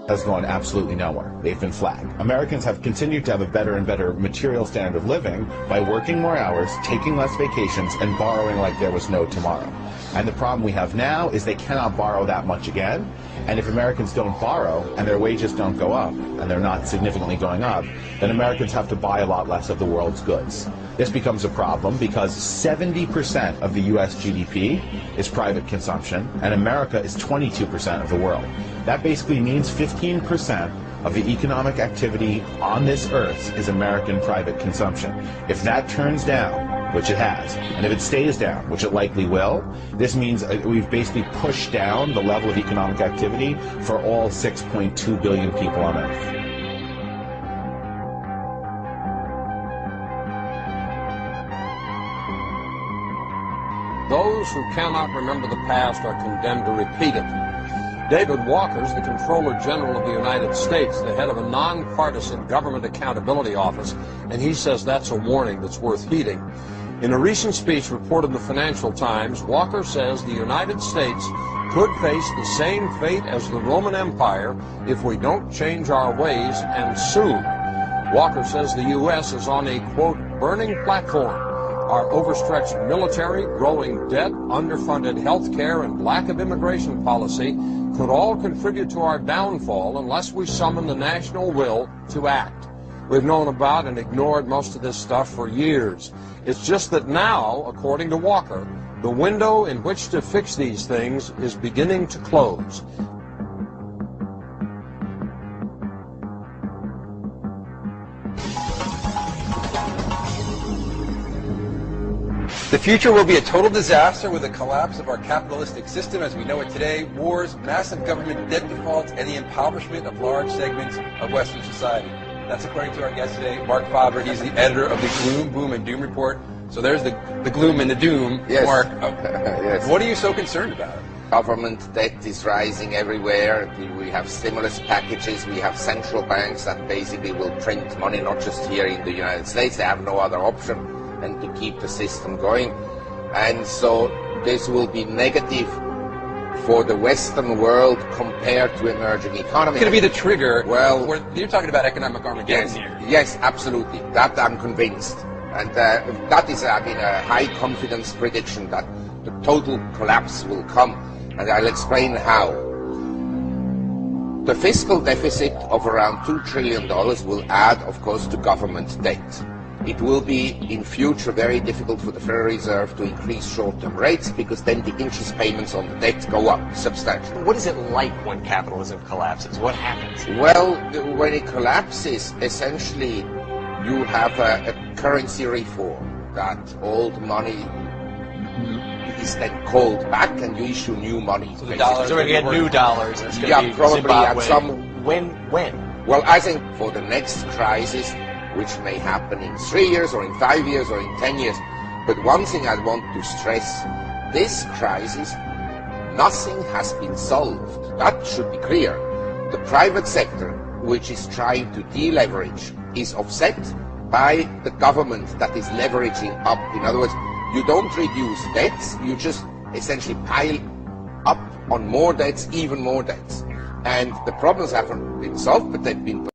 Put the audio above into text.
has gone absolutely nowhere. They've been flat. Americans have continued to have a better and better material standard of living by working more hours, taking less vacations, and borrowing like there was no tomorrow. And the problem we have now is they cannot borrow that much again. And if Americans don't borrow and their wages don't go up, and they're not significantly going up, then Americans have to buy a lot less of the world's goods. This becomes a problem because 70% of the U.S. GDP is private consumption, and America is 22% of the world. That basically means 15% of the economic activity on this earth is American private consumption. If that turns down, which it has, and if it stays down, which it likely will, this means we've basically pushed down the level of economic activity for all 6.2 billion people on Earth. Those who cannot remember the past are condemned to repeat it. David Walker's the Comptroller General of the United States, the head of a nonpartisan government accountability office, and he says that's a warning that's worth heeding. In a recent speech reported in the Financial Times, Walker says the United States could face the same fate as the Roman Empire if we don't change our ways, and soon. Walker says the U.S. is on a, quote, burning platform. Our overstretched military, growing debt, underfunded health care, and lack of immigration policy could all contribute to our downfall unless we summon the national will to act. We've known about and ignored most of this stuff for years. It's just that now, according to Walker, the window in which to fix these things is beginning to close. The future will be a total disaster with the collapse of our capitalistic system as we know it today, wars, massive government debt defaults, and the impoverishment of large segments of Western society. That's according to our guest today, Marc Faber. He's the editor of the Gloom, Boom, and Doom Report. So there's the gloom and the doom. Yes. Mark, Yes. What are you so concerned about? Government debt is rising everywhere. We have stimulus packages. We have central banks that basically will print money, not just here in the United States. They have no other option than to keep the system going. And so this will be negative for the Western world compared to emerging economies. It's going to be the trigger. Well, you're talking about economic Armageddon here. Yes, absolutely. That I'm convinced. And that is, I mean, a high confidence prediction that the total collapse will come. And I'll explain how. The fiscal deficit of around $2 trillion will add, of course, to government debt. It will be, in future, very difficult for the Federal Reserve to increase short-term rates because then the interest payments on the debt go up substantially. What is it like when capitalism collapses? What happens? Well, when it collapses, essentially, you have a currency reform, that old money is then called back and you issue new money. So the dollars, so we get new dollars. It's going to be probably Zimbabwe. at some... When? Well, I think for the next crisis, which may happen in 3 years or in 5 years or in 10 years. But one thing I want to stress, this crisis, nothing has been solved. That should be clear. The private sector, which is trying to deleverage, is offset by the government that is leveraging up. In other words, you don't reduce debts, you just essentially pile up on more debts, even more debts. And the problems haven't been solved, but they've been